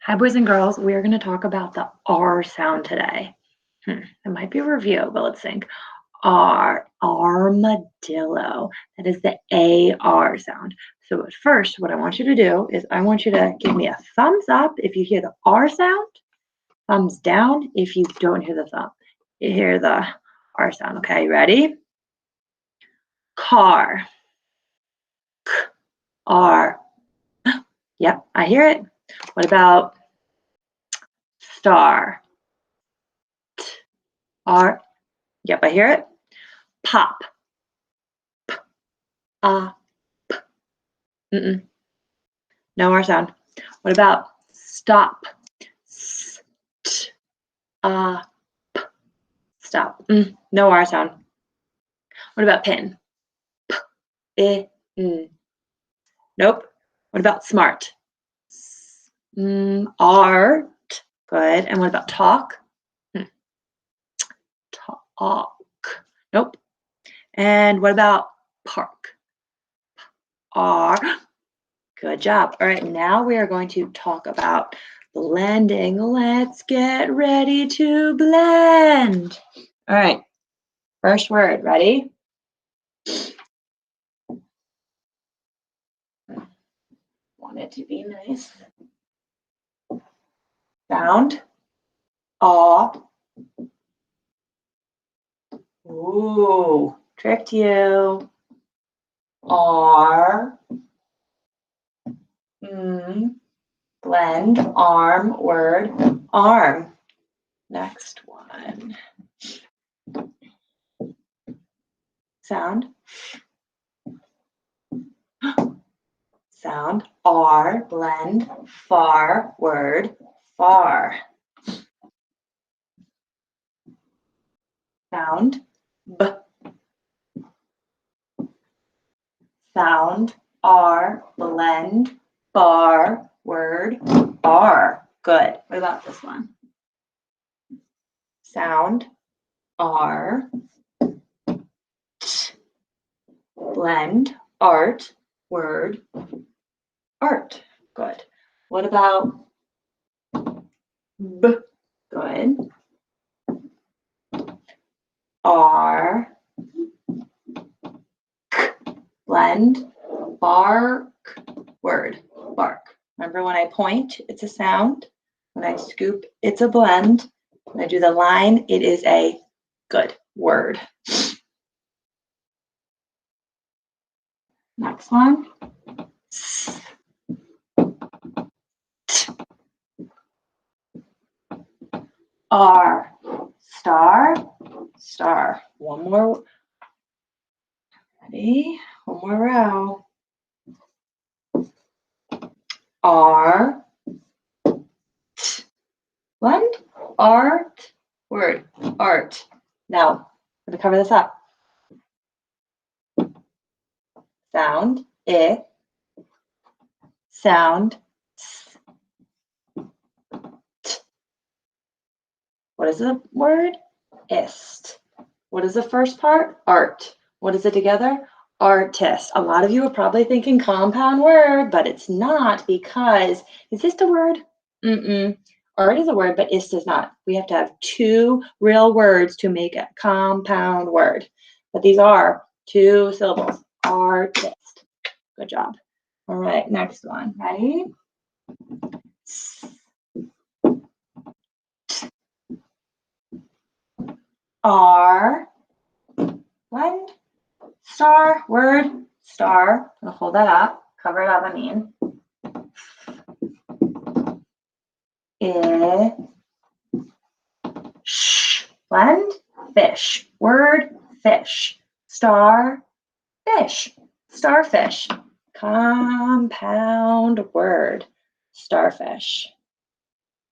Hi, boys and girls. We are going to talk about the R sound today. It might be a review, but let's think. R, armadillo. That is the AR sound. So at first, what I want you to do is I want you to give me a thumbs up if you hear the R sound, thumbs down if you don't hear the R sound. Okay, ready? Car. K, R. Yep, I hear it. What about star? T, R. Yep, I hear it. Pop. P, P. No R sound. What about stop? S, t, p. Stop. No R sound. What about pin? P, I, n. Nope. What about smart? S, art. Good. And what about talk? Talk. Nope. And what about park? R. Good job. All right, now we are going to talk about blending. Let's get ready to blend. All right, first word, ready? Want it to be nice. Sound. Aw. Ooh, tricked you. R. Blend, arm, word, arm. Next one. Sound. Sound. R, blend, far, word, far. Sound. B. Sound. R, blend, bar, word, bar. Good. What about this one? Sound. R. T, blend, art, word, art. Good. What about B? Good. R. K, blend, bark, word, bark. Remember when I point, it's a sound. When I scoop, it's a blend. When I do the line, it is a good word. Next one. S, t, R. Star, star. One more. Ready? One more row. R. T, blend, art, word, art. Now, I'm going to cover this up. Sound, I. Sound, s, t. What is the word? Ist. What is the first part? Art. What is it together? Artist. A lot of you are probably thinking compound word, but it's not because, is this the word? Art is a word, but ist is not. We have to have two real words to make a compound word. But these are two syllables. Artist. Good job. All right, next one. Ready? R. Blend. Star. Word. Star. I'll hold that up. Cover it up, I mean. I. Sh. Blend. Fish. Word. Fish. Star. Fish. Starfish. Compound word. Starfish.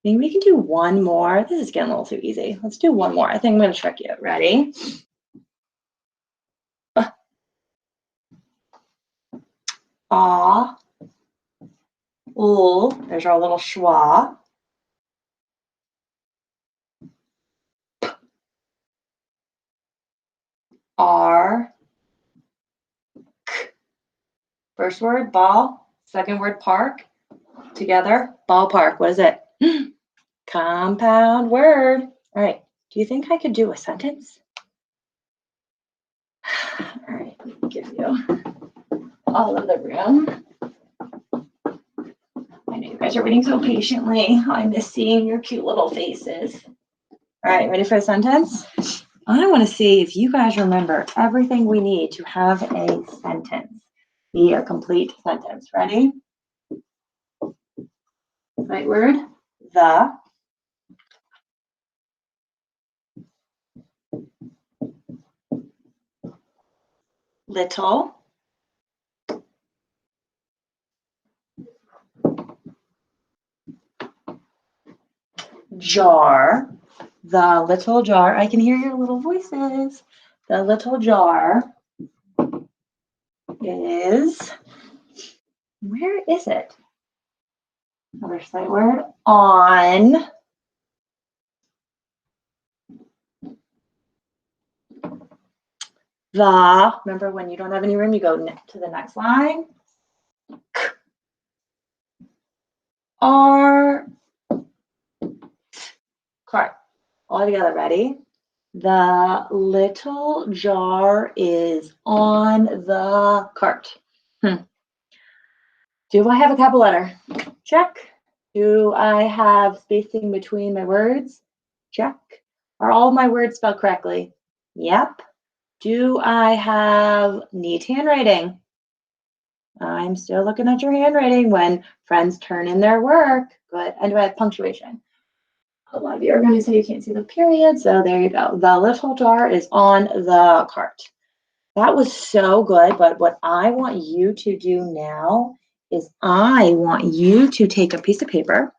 Maybe we can do one more. This is getting a little too easy. Let's do one more. I think I'm going to trick you. Ready? Ah. L. There's our little schwa. R. K. First word, ball. Second word, park. Together, ballpark. What is it? Compound word. All right. Do you think I could do a sentence? All right. Let me give you all of the room. I know you guys are waiting so patiently. I miss seeing your cute little faces. All right. Ready for a sentence? I want to see if you guys remember everything we need to have a sentence. Be a complete sentence. Ready? Right word, the. Little. Jar. The little jar. I can hear your little voices. The little jar is, where is it? Another sight word, on. The, remember when you don't have any room, you go to the next line. Are. Cart. All together, ready? The little jar is on the cart. Do I have a capital letter? Check. Do I have spacing between my words? Check. Are all my words spelled correctly? Yep. Do I have neat handwriting? I'm still looking at your handwriting when friends turn in their work. Good. And do I have punctuation? A lot of you are going to say you can't see the period, so there you go. The little jar is on the cart. That was so good, but what I want you to do now is I want you to take a piece of paper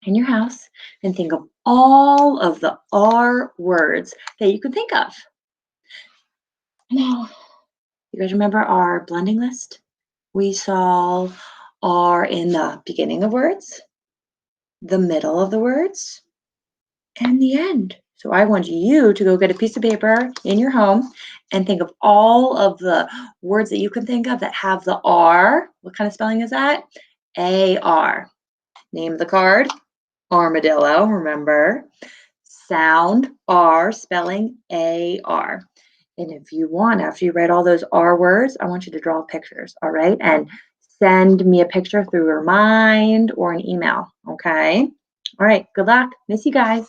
in your house and think of all of the R words that you can think of. Now, you guys remember our blending list? We saw R in the beginning of words, the middle of the words, and the end. So I want you to go get a piece of paper in your home and think of all of the words that you can think of that have the R. What kind of spelling is that? A-R. Name of the card, armadillo, remember. Sound R, spelling A-R. And if you want, after you write all those R words, I want you to draw pictures, all right? And send me a picture through your mind or an email, okay? All right, good luck. Miss you guys.